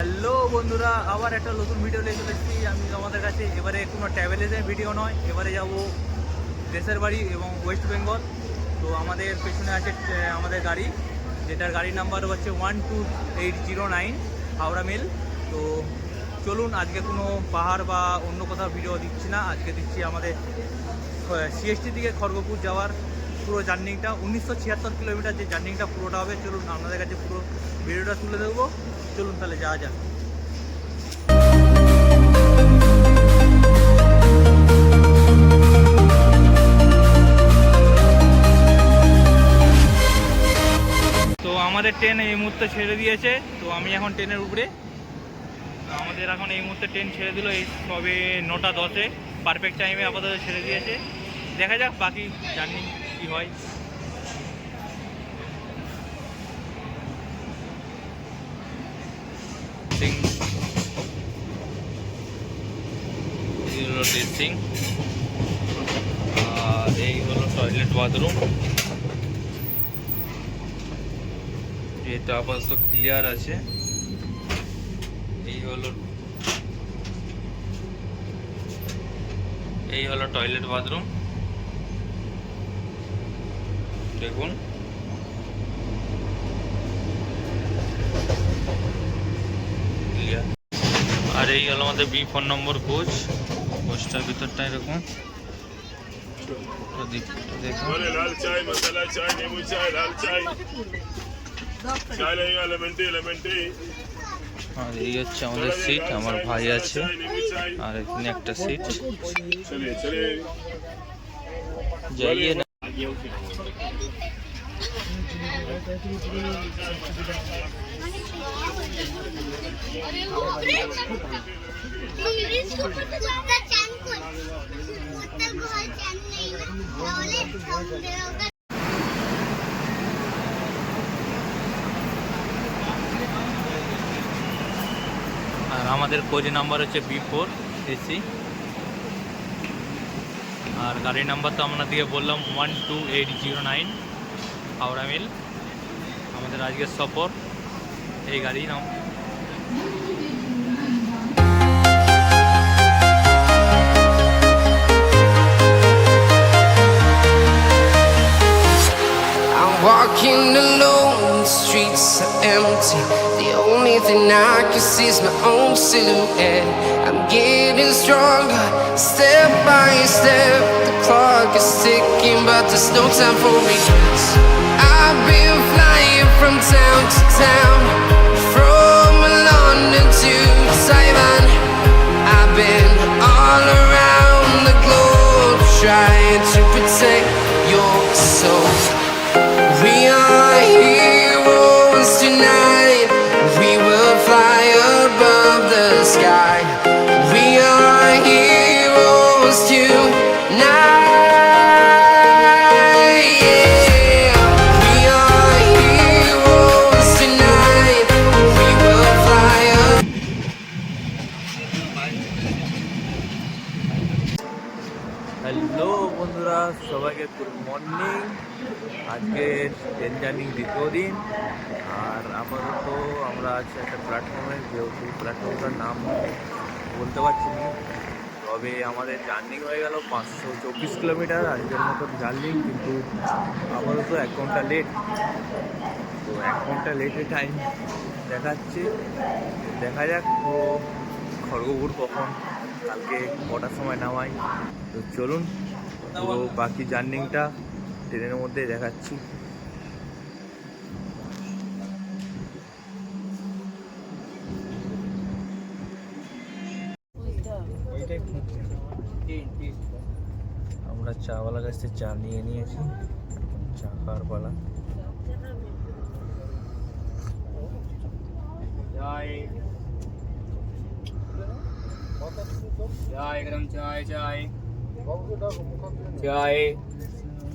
Hello বন্ধুরা, আবার একটা নতুন ভিডিও নিয়ে চলে এসেছি আমি আমাদের কাছে। এবারে কোনো ট্রাভেলের ভিডিও নয়, এবারে যাব দেশের বাড়ি এবং ওয়েস্ট বেঙ্গল। তো আমাদের পেছনে আছে আমাদের গাড়ি, যেটার গাড়ির নাম্বার হচ্ছে 12809 হাওড়া মেল। তো চলুন, আজকে কোনো পাহাড় বা অন্য কোথাও ভিডিও দিচ্ছি না, আজকে দিচ্ছি আমাদের সিএসটি থেকে খড়গপুর যাওয়ার পুরো জার্নিটা। 1976 কিলোমিটার যে জার্নিটা পুরোটা হবে। চলুন আপনাদের কাছে পুরো ভিডিওটা তুলে দেবো। চলুন তাহলে যাওয়া যাক। তো আমাদের ট্রেন এই মুহূর্তে ছেড়ে দিয়েছে, তো আমি এখন ট্রেনের উপরে। আমাদের এখন এই মুহূর্তে ট্রেন ছেড়ে দিল, এই সবে 9:10-এ পারফেক্ট টাইমে আপাতত ছেড়ে দিয়েছে। দেখা যাক বাকি জার্নি কী হয়। এই হলো ড্রেসিং, আর এই হলো টয়লেট বাথরুম। এটা আপাতত ক্লিয়ার আছে। এই হলো টয়লেট বাথরুম, দেখুন। ক্লিয়ার। আর এই হলো আমাদের B4 নম্বর কোচটার ভিতরটা এরকম। लाल चाय मसाला चाय नींबू चाय लाल चाय चाय लगेगा लेमन टी আর এই হচ্ছে আমাদের সিট, আমার ভাই আছে, আর এখানে একটা সিট। चलिए चलिए যাইয়ে না। আর আমাদের কোচ নাম্বার হচ্ছে B4 AC। আর গাড়ির নাম্বার তো আপনাদেরকে বললাম 12809 হাওড়া মিল। আমাদের আজকের সফর এই গাড়ি নাম। Walking alone, the streets are empty. The only thing I can see is my own silhouette. I'm getting stronger, step by step. The clock is ticking, but there's no time for regrets. I've been flying from town to town, from London to Taiwan. I've been all around the globe, trying to protect your soul. We are heroes tonight. We will fly above the sky. We are heroes tonight. Yeah. We are heroes tonight. We will fly up. Hello বন্ধুরা, সবাইকে good morning. আজকে train journey দ্বিতীয় দিন। আর আপাতত আমরা আছি একটা প্ল্যাটফর্মে, যেহেতু প্ল্যাটফর্মটার নাম বলতে পারছি না। তবে আমাদের জার্নি হয়ে গেল 524 কিলোমিটার আজকের মতন জার্নি, কিন্তু আপাতত 1 ঘন্টা লেট। তো 1 ঘন্টা লেটে টাইম দেখাচ্ছে। দেখা যাক তো খড়গপুর কখন, কালকে কটার সময় নামাই। তো চলুন পুরো বাকি জার্নিটা ট্রেনের মধ্যে দেখাচ্ছি। আমরা চাওয়ালা কাছ থেকে চা নিয়ে নিয়েছি, চা খাওয়ার পালা।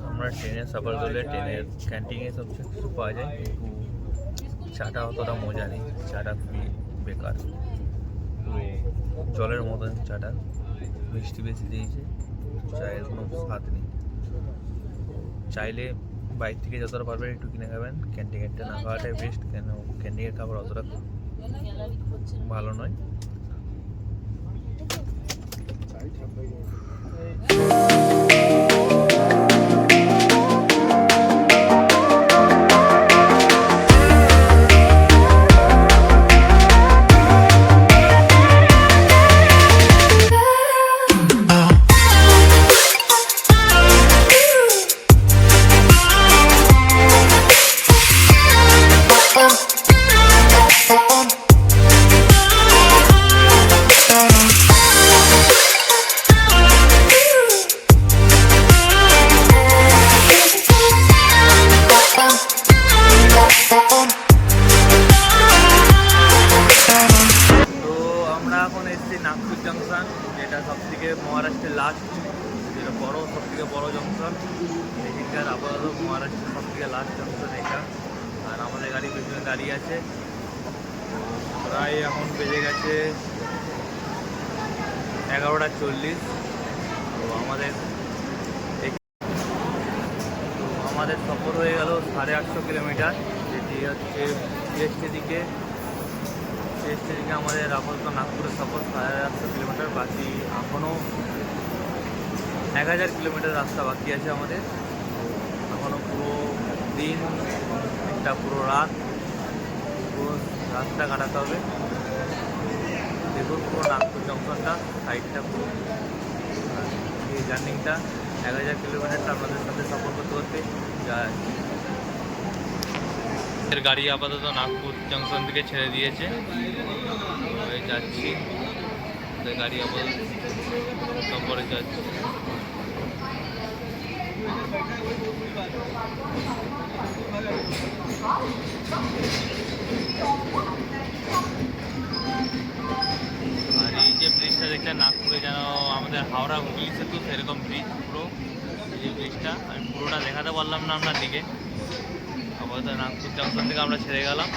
আমরা ট্রেনে সফর করলে ট্রেনের ক্যান্টিনে সব কিছু পাওয়া যায়, কিন্তু চাটা অতটা মজা নেই। চাটা খুবই বেকার, জলের মতন চাটা, মিষ্টি বেশি দিয়েছে, চায়ের কোনো স্বাদ নেই। চাইলে বাইরে থেকে যতটা পারবেন একটু কিনে খাবেন, ক্যান্টিনেরটা না খাওয়াটাই বেস্ট। কেন ক্যান্টিনের খাবার অতটা ভালো নয়। তো আমরা এখন এসেছি নাগপুর জংশন, যেটা সব থেকে মহারাষ্ট্রের লাস্ট, যেটা বড়, সব থেকে বড় জংশন এখানকার। আপাতত মহারাষ্ট্রের সব থেকে লাস্ট জংশন এটা। আর আমাদের গাড়ি পেছনে দাঁড়িয়ে আছে। প্রায় এখন বেজে গেছে 11:40। তো আমাদের সফর হয়ে গেল 850 কিলোমিটার, যেটি হচ্ছে সিএসটি দিকে। আমাদের আপাতত নাগপুরের সফর 850 কিলোমিটার। বাকি এখনও 1000 কিলোমিটার রাস্তা বাকি আছে আমাদের। এখনও পুরো দিন এবং একটা পুরো রাত, পুরো রাস্তা কাটাতে হবে। দেখুন পুরো নাগপুর জংশনটা, সাইডটা পুরো, এই জার্নিংটা 1000 কিলোমিটারটা আপনাদের সাথে সফর করতে যায়। গাড়ি আপাতত নাগপুর জংশন থেকে ছেড়ে দিয়েছে, যাচ্ছি। গাড়ি আপাতত সফরে যাচ্ছে। আর এই যে ব্রিজটা দেখছেন নাগপুরে, যেন আমাদের হাওড়া হুগলি সেতু সেরকম ব্রিজ পুরো। এই ব্রিজটা আমি পুরোটা দেখাতে পারলাম না আপনার দিকে। আপাতত নাগপুর জংশন থেকে আমরা ছেড়ে গেলাম।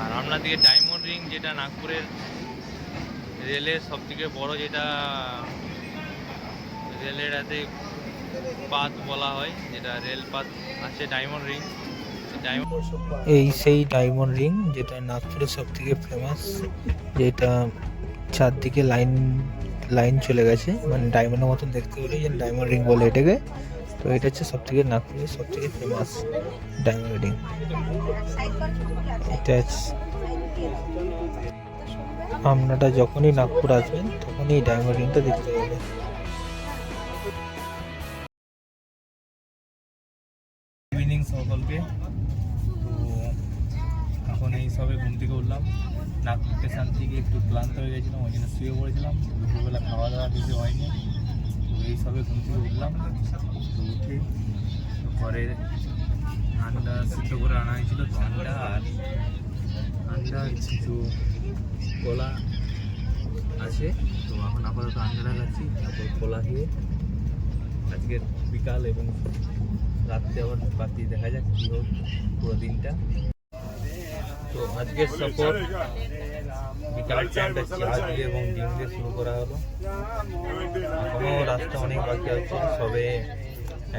আর আপনার দিকে ডায়মন্ড রিং, যেটা নাগপুরের রেলের সব থেকে বড়, যেটা রেলের হাতে পাত বলা হয়, যেটা রেল পাত আছে ডায়মন্ড রিং। এই সেই ডায়মন্ড রিং যেটা নাগপুরের সব থেকে ফেমাস, যেটা চারদিকে লাইন চলে গেছে, মানে ডায়মন্ডের মতন দেখতে বলে যে ডায়মন্ড রিং বলে এটাকে। তো এটা হচ্ছে সব থেকে নাগপুরের সব থেকে ফেমাস ডায়মন্ড রিং। এটা আপনারা যখনই নাগপুর আসবেন তখনই এই ডায়মন্ড রিংটা দেখতে পাবেন। ইভিনিং সকলকে। তো এখন এই সবে ঘুম থেকে উঠলাম। নাগপুর স্টেশন থেকে একটু ক্লান্ত হয়ে গেছিলাম, ওই জন্য শুয়ে পড়েছিলাম। দুপুরবেলা খাওয়া দাওয়া কিছু হয়নি। তো এই সবে ঘুম থেকে উঠলাম। তো উঠে ঘরে আন্ডা সিদ্ধ করে আনা হয়েছিল, তো আন্ডা কিছু কলা আছে। তো এখন আপাতত আন্ডাটা খাচ্ছি, তারপর কলা খেয়ে আজকের বিকাল এবং রাত্রে আবার বাকি দেখা যাক কী হোক পুরো দিনটা। তো আজকের সফর বিকালের টাইমটা চা দিয়ে এবং ডিম দিয়ে শুরু করা হলো। এখনও রাস্তা অনেক বাকি আছে, সবে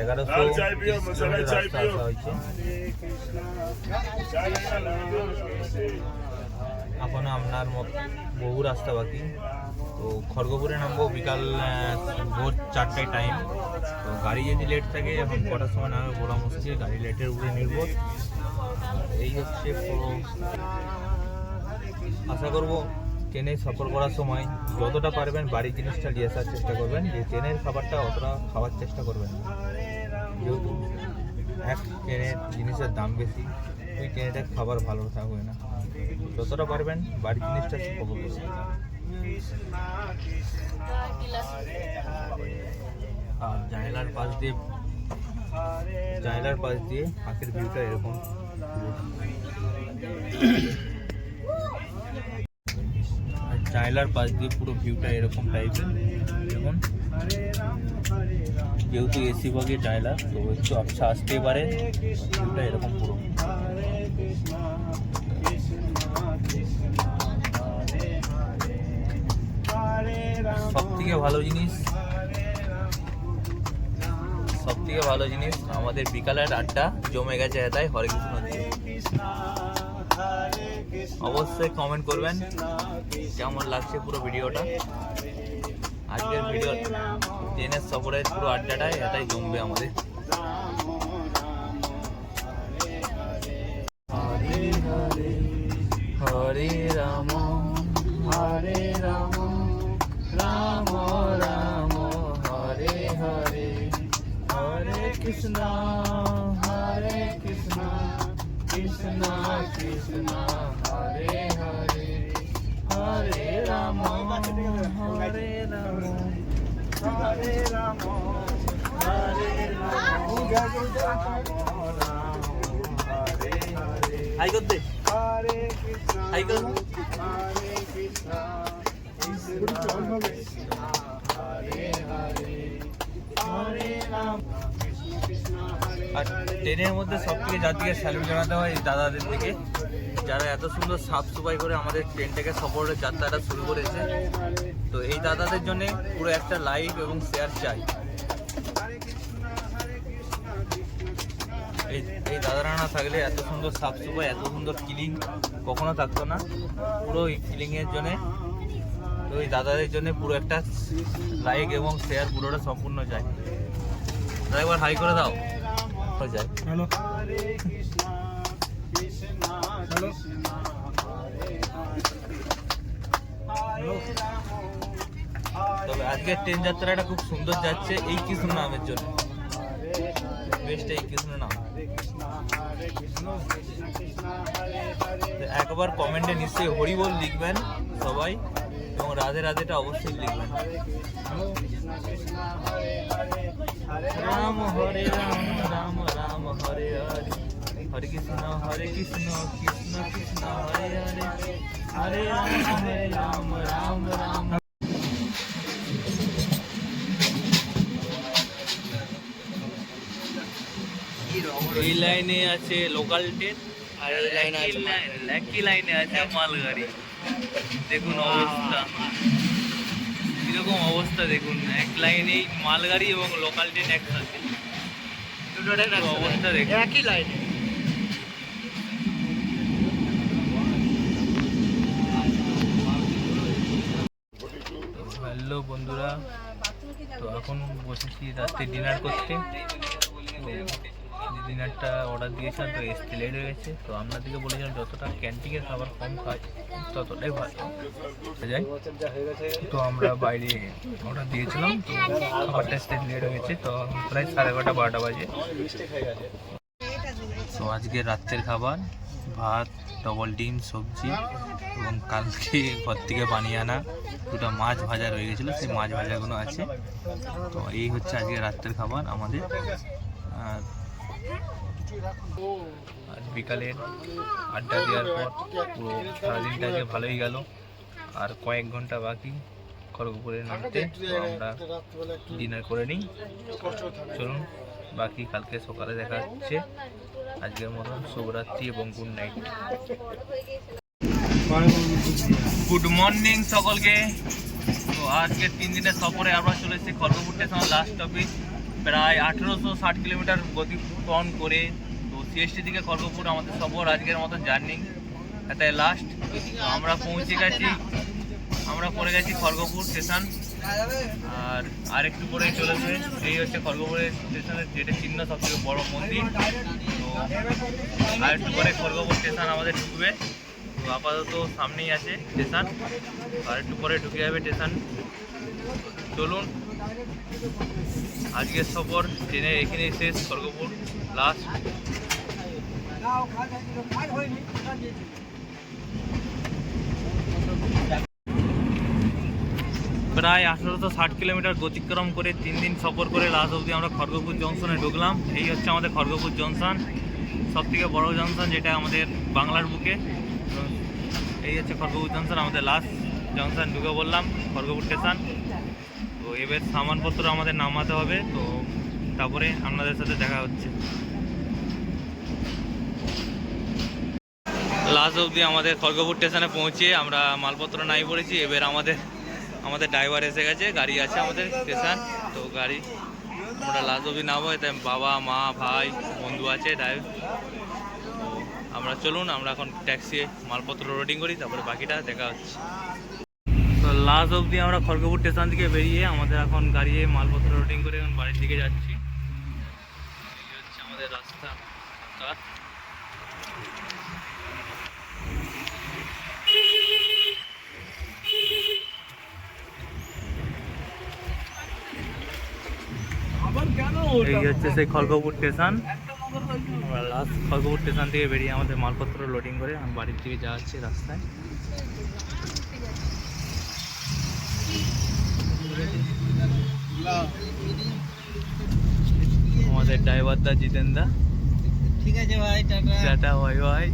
1130 কিলোমিটার রাস্তা আসা হয়েছে। এখনও আপনার বহু রাস্তা বাকি। তো খড়গপুরে নামবো বিকাল ভোর 4টায় টাইম। তো গাড়ি যদি লেট থাকে, এখন কটার সময় নামে বলা মুশকিল, গাড়ি লেটের উপরে নির্ভর। এই হচ্ছে পুরো। আশা করবো ট্রেনে সফর করার সময় যতটা পারবেন বাড়ির জিনিসটা নিয়ে আসার চেষ্টা করবেন। যে ট্রেনের খাবারটা অতটা খাওয়ার চেষ্টা করবেন না, যেহেতু ট্রেনের জিনিসের দাম বেশি, ওই ট্রেনেটা খাবার ভালো থাকবে না। যতটা পারবেন বাড়ির জিনিসটা সফর করবেন। আর জানালার পাশ দিয়ে পাখির ভিউটা এরকম। জানালার পাশ দিয়ে পুরো ভিউটা এরকম টাইপের। দেখুন, যেহেতু এসি বগি জানালা, তো একটু আবছা আসতেই পারে। ভিউটা এরকম পুরো। সব থেকে ভালো জিনিস আমাদের বিকালের আড্ডা জমে গেছে এটাই হরে কৃষ্ণ। অবশ্যই কমেন্ট করবেন কেমন লাগছে পুরো ভিডিওটা। আজকের ভিডিও ট্রেনের সফরের পুরো আড্ডাটাই এটাই জমবে আমাদের। হরে হরে হরে রাম হরে রাম রাম রাম হরে হরে হরে কৃষ্ণ কৃষ্ণ কৃষ্ণ হরে হরে হরে রাম হরে রাম হরে রাম হরে হাই করতে হাই কর। আর ট্রেনের মধ্যে সব থেকে যার দিকে স্যালুট জানাতে হয় এই দাদাদের দিকে, যারা এত সুন্দর সাফ সাফাই করে আমাদের ট্রেনটাকে সফরের যাত্রাটা শুরু করেছে। তো এই দাদাদের জন্য পুরো একটা লাইক এবং শেয়ার চাই। এই দাদারা না থাকলে এত সুন্দর সাফ সাফাই এত সুন্দর ক্লিন কখনো থাকতো না। পুরো এই ক্লিনিংয়ের জন্যে, তো এই দাদাদের জন্য পুরো একটা লাইক এবং শেয়ার পুরোটা সম্পূর্ণ যায়। একবার হাই করে দাও যায়। হ্যালো তবে আজকের ট্রেন যাত্রাটা খুব সুন্দর যাচ্ছে এই কৃষ্ণ নামের জন্য। বেস্ট এই কৃষ্ণ নাম। একবার কমেন্টে নিশ্চয়ই হরি বল লিখবেন সবাই এবং রাধে রাধেটা অবশ্যই লিখবেন। রাম হরে রাম রাম রাম হরে হরে হরে কৃষ্ণ কৃষ্ণ কৃষ্ণ হরে হরে হরে রাম রাম রাম। এই লাইনে আছে লোকাল ট্রেন আর একই লাইনে আছে মালগাড়ি। দেখুন অবস্থা কিরকম অবস্থা দেখুন, এক লাইনেই মালগাড়ি এবং লোকাল ট্রেন একসাথে অবস্থা দেখুন একই লাইনে। হ্যালো বন্ধুরা, তো এখন বসেছি রাত্রে ডিনার করতে। ডিনারটা অর্ডার দিয়েছিলাম তো এসতে লেট হয়ে গেছে। তো আপনাদেরকে বলেছিলাম যতটা ক্যান্টিনের খাবার কম খাই ততটাই ভালো যাই। তো আমরা বাইরে অর্ডার দিয়েছিলাম, তো খাবারটা আসতে লেট হয়ে গেছে, তো প্রায় 11:30 12টা বাজে। তো আজকে রাত্রের খাবার ভাত, ডবল ডিম, সবজি এবং কালকে ঘর থেকে বানিয়ে আনা দুটো মাছ ভাজা রয়ে গেছিলো, সেই মাছ ভাজাগুলো আছে। তো এই হচ্ছে আজকে রাত্রের খাবার আমাদের। আর বিকালের আড্ডা দেওয়ার পর পুরো সারাদিনটা আজকে ভালোই গেল। আর কয়েক ঘন্টা বাকি খড়গপুরে নামতে, তো আমরা ডিনার করে নিই। চলুন বাকি কালকে সকালে দেখা হচ্ছে। আজকের মতন শুভরাত্রি এবং গুড নাইট। গুড মর্নিং সকলকে। তো আজকে 3 দিনের সফরে আমরা চলেছি খড়গপুর স্টেশন লাস্ট স্টপেজ। প্রায় 1860 কিলোমিটার গতিক্রম করে তো সিএসটি থেকে খড়গপুর আমাদের সফর আজকের মতো জার্নি এটাই লাস্ট। আমরা পৌঁছে গেছি, আমরা পড়ে গেছি খড়গপুর স্টেশন। আর একটু পরেই চলেছে, এই হচ্ছে খড়গপুরের স্টেশনের যেটা চিহ্ন সবথেকে বড় মন্দির। তো আর একটু পরে খড়গপুর স্টেশন আমাদের ঢুকবে। তো আপাতত সামনেই আছে স্টেশন, আর একটু পরে ঢুকে যাবে স্টেশন। চলুন আজকের সফর ট্রেনে এখানেই শেষ, খড়গপুর লাস্ট। প্রায় 1860 কিলোমিটার গতিক্রম করে 3 দিন সফর করে লাস্ট অবধি আমরা খড়গপুর জংশনে ঢুকলাম। এই হচ্ছে আমাদের খড়গপুর জংশন, সবথেকে বড় জংশন যেটা আমাদের বাংলার বুকে। এই হচ্ছে খড়গপুর জংশন, আমাদের লাস্ট জংশন। ঢুকে বললাম খড়গপুর স্টেশন। তো এবার সামানপত্র আমাদের নামাতে হবে, তো তারপরে আপনাদের সাথে দেখা হচ্ছে। লাস্ট অবধি আমাদের খড়গপুর স্টেশনে পৌঁছে আমরা মালপত্র নাই পড়েছি। এবার আমাদের ড্রাইভার এসে গেছে, গাড়ি আছে আমাদের স্টেশন। তো গাড়ি আমরা লাস্ট অবধি নামবো, তাই বাবা মা ভাই বন্ধু আছে ড্রাইভার। তো আমরা চলুন, আমরা এখন ট্যাক্সি মালপত্র লোডিং করি, তারপরে বাকিটা দেখা হচ্ছে। তো লাস্ট অবধি আমরা খড়গপুর স্টেশন থেকে বেরিয়ে আমাদের এখন গাড়ি মালপত্র লোডিং করে এখন বাড়ির দিকে যাচ্ছি। এই হচ্ছে আমাদের রাস্তা। এই হচ্ছে সেই খড়গপুর স্টেশন। আমরা লাস্ট খড়গপুর স্টেশন থেকে বেরিয়ে আমাদের মালপত্র লোডিং করে আমি বাড়ির দিকে যাচ্ছি রাস্তায়। আমাদের ড্রাইভার দা জিতেন দা, ঠিক আছে ভাই, tata. Tata, bye bye.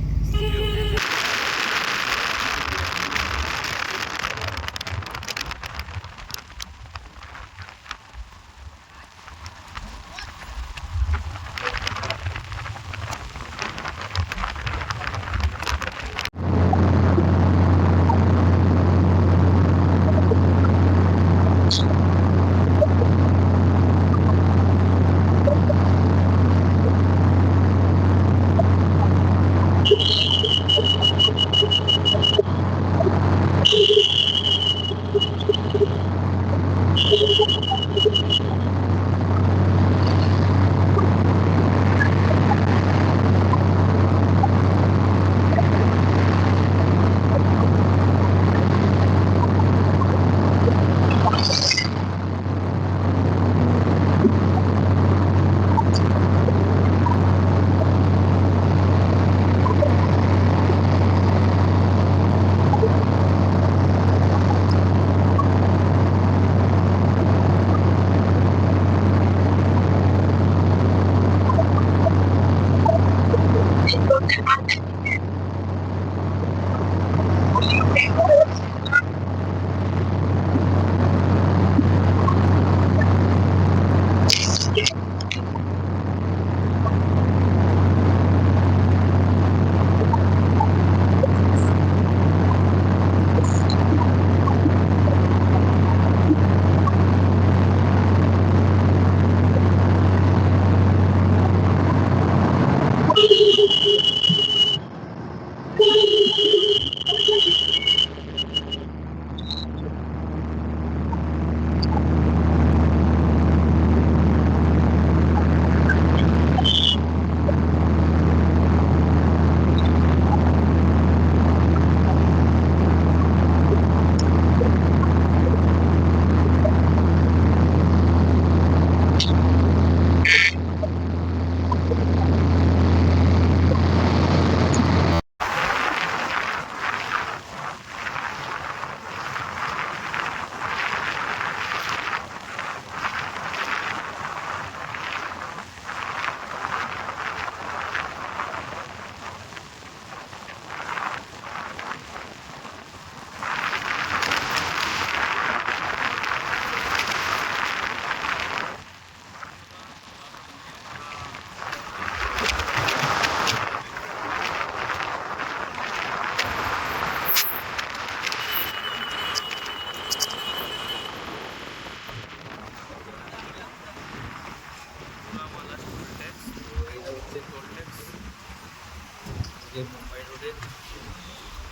Mumbai রোডে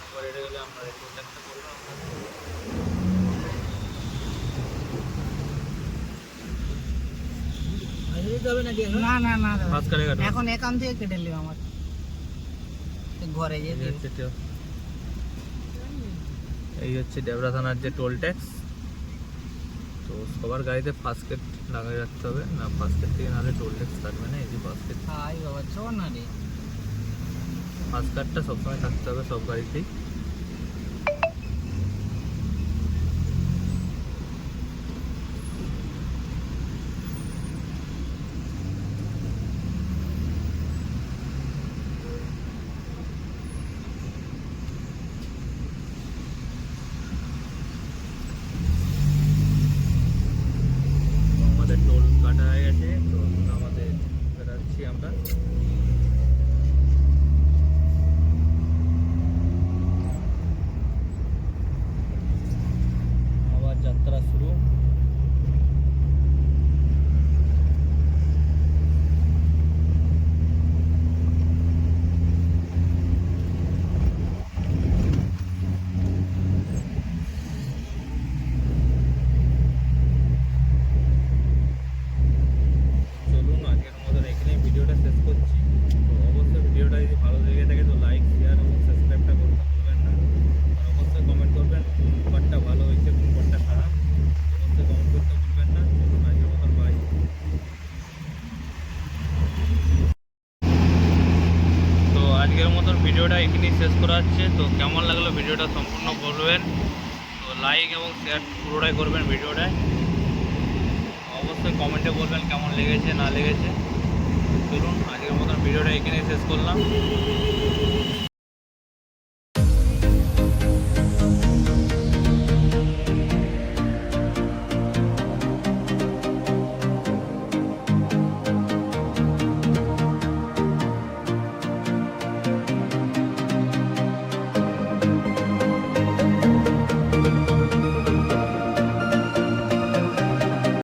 এবার এটা গেলে আমরা টোল ট্যাক্সটা করলাম। না না না দাদা, পাঁচ কাটে কাটো। এখন এখান থেকে কেটে নিও আমার ঘরে যেতে। এই হচ্ছে ডেবরা থানার যে টোল ট্যাক্স। তো সবার গাড়িতে ফাস্ট্যাগ লাগাই রাখতে হবে, না ফাস্ট্যাগ থেকে নাহলে টোল ট্যাক্স কাটবে না। এই যে ফাস্ট্যাগ, হাই বাবা, চো না রে। ফাস্ট্যাগটা সবসময় থাকতে হবে সব গাড়িতেই। আমাদের টোল কাটা হয়ে গেছে, তো আমাদের বেরাচ্ছি আমরা। হচ্ছে। তো কেমন লাগলো ভিডিওটা সম্পূর্ণ করবেন, তো লাইক এবং শেয়ার পুরোটাই করবেন ভিডিওটায়। অবশ্যই কমেন্টে বলবেন কেমন লেগেছে না লেগেছে। চলুন আজকের মতন ভিডিওটা এখানেই শেষ করলাম।